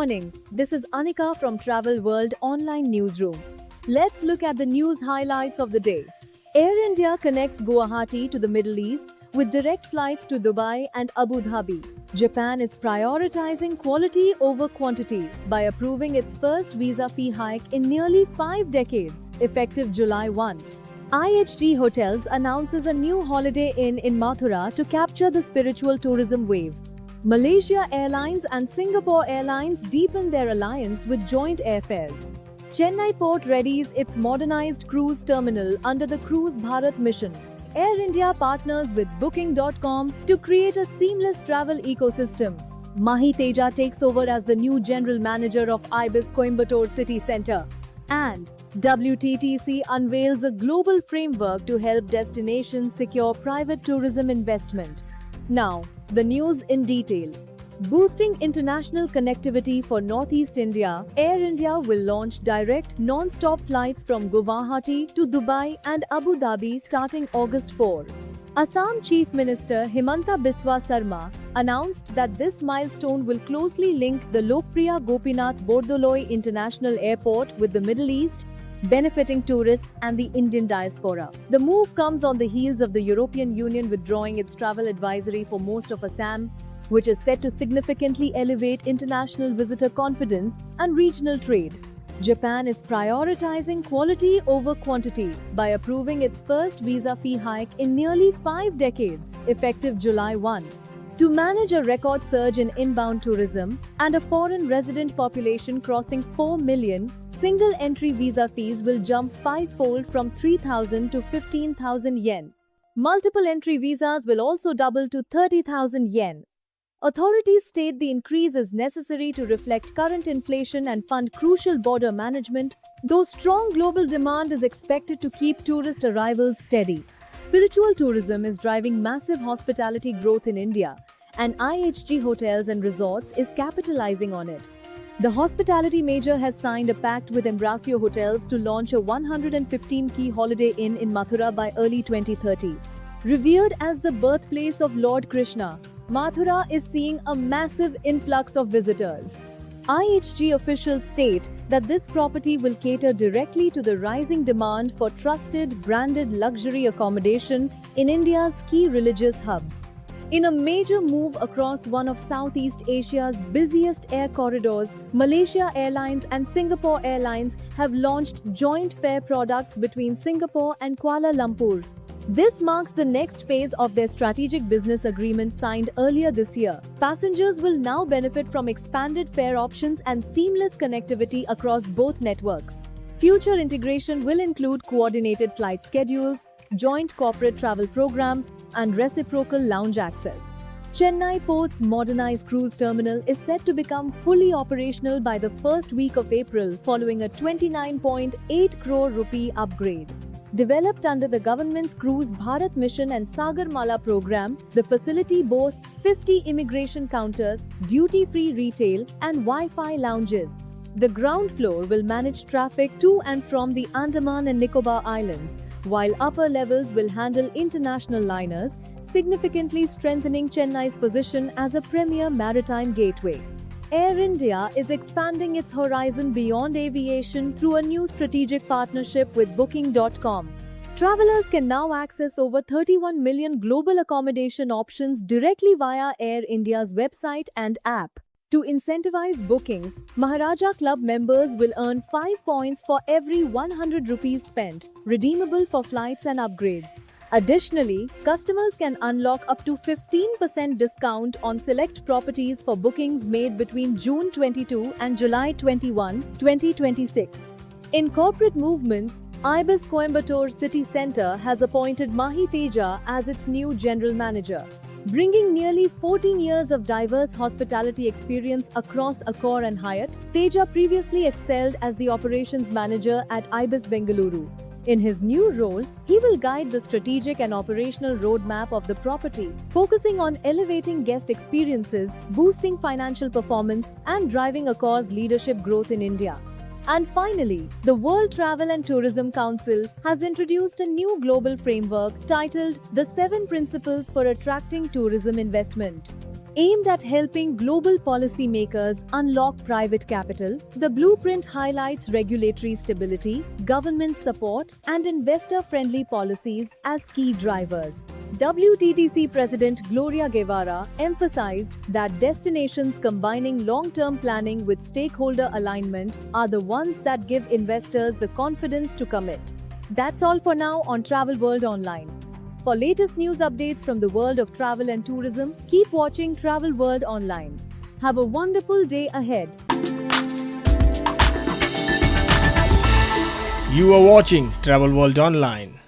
morning, this is Anika from Travel World Online Newsroom. Let's look at the news highlights of the day. Air India connects Guwahati to the Middle East with direct flights to Dubai and Abu Dhabi. Japan is prioritizing quality over quantity by approving its first visa fee hike in nearly 5 decades, effective July 1. IHG Hotels announces a new holiday inn in Mathura to capture the spiritual tourism wave. Malaysia Airlines and Singapore Airlines deepen their alliance with joint airfares. Chennai Port readies its modernized cruise terminal under the Cruise Bharat mission. Air India partners with Booking.com to create a seamless travel ecosystem. Mahi Teja takes over as the new general manager of Ibis Coimbatore City Centre. And WTTC unveils a global framework to help destinations secure private tourism investment. Now, the news in detail. Boosting international connectivity for Northeast India, Air India will launch direct non-stop flights from Guwahati to Dubai and Abu Dhabi starting August 4. Assam Chief Minister Himanta Biswa Sarma announced that this milestone will closely link the Lokpriya Gopinath Bordoloi International Airport with the Middle East, benefiting tourists and the Indian diaspora. The move comes on the heels of the European Union withdrawing its travel advisory for most of Assam, which is set to significantly elevate international visitor confidence and regional trade. Japan is prioritizing quality over quantity by approving its first visa fee hike in nearly 5 decades, effective July 1. To manage a record surge in inbound tourism and a foreign resident population crossing 4 million, single-entry visa fees will jump 5-fold from 3,000 to 15,000 yen. Multiple entry visas will also double to 30,000 yen. Authorities state the increase is necessary to reflect current inflation and fund crucial border management, though strong global demand is expected to keep tourist arrivals steady. Spiritual tourism is driving massive hospitality growth in India, and IHG Hotels and Resorts is capitalizing on it. The hospitality major has signed a pact with Embrasio Hotels to launch a 115-key holiday inn in Mathura by early 2030. Revered as the birthplace of Lord Krishna, Mathura is seeing a massive influx of visitors. IHG officials state that this property will cater directly to the rising demand for trusted, branded luxury accommodation in India's key religious hubs. In a major move across one of Southeast Asia's busiest air corridors, Malaysia Airlines and Singapore Airlines have launched joint fare products between Singapore and Kuala Lumpur. This marks the next phase of their strategic business agreement signed earlier this year. Passengers will now benefit from expanded fare options and seamless connectivity across both networks. Future integration will include coordinated flight schedules, joint corporate travel programs, and reciprocal lounge access. Chennai Port's modernized cruise terminal is set to become fully operational by the first week of April following a 29.8 crore rupee upgrade. Developed under the government's Cruise Bharat mission and Sagarmala program, the facility boasts 50 immigration counters, duty-free retail, and Wi-Fi lounges. The ground floor will manage traffic to and from the Andaman and Nicobar Islands, while upper levels will handle international liners, significantly strengthening Chennai's position as a premier maritime gateway. Air India is expanding its horizon beyond aviation through a new strategic partnership with Booking.com. Travelers can now access over 31 million global accommodation options directly via Air India's website and app. To incentivize bookings, Maharaja Club members will earn 5 points for every 100 rupees spent, redeemable for flights and upgrades. Additionally, customers can unlock up to 15% discount on select properties for bookings made between June 22 and July 21, 2026. In corporate movements, Ibis Coimbatore City Centre has appointed Mahi Teja as its new general manager. Bringing nearly 14 years of diverse hospitality experience across Accor and Hyatt, Teja previously excelled as the operations manager at Ibis Bengaluru. In his new role, he will guide the strategic and operational roadmap of the property, focusing on elevating guest experiences, boosting financial performance, and driving Accor's leadership growth in India. And finally, the World Travel and Tourism Council has introduced a new global framework titled The 7 Principles for Attracting Tourism Investment. Aimed at helping global policymakers unlock private capital, the blueprint highlights regulatory stability, government support, and investor-friendly policies as key drivers. WTTC President Gloria Guevara emphasized that destinations combining long-term planning with stakeholder alignment are the ones that give investors the confidence to commit. That's all for now on Travel World Online. For latest news updates from the world of travel and tourism, keep watching Travel World Online. Have a wonderful day ahead. You are watching Travel World Online.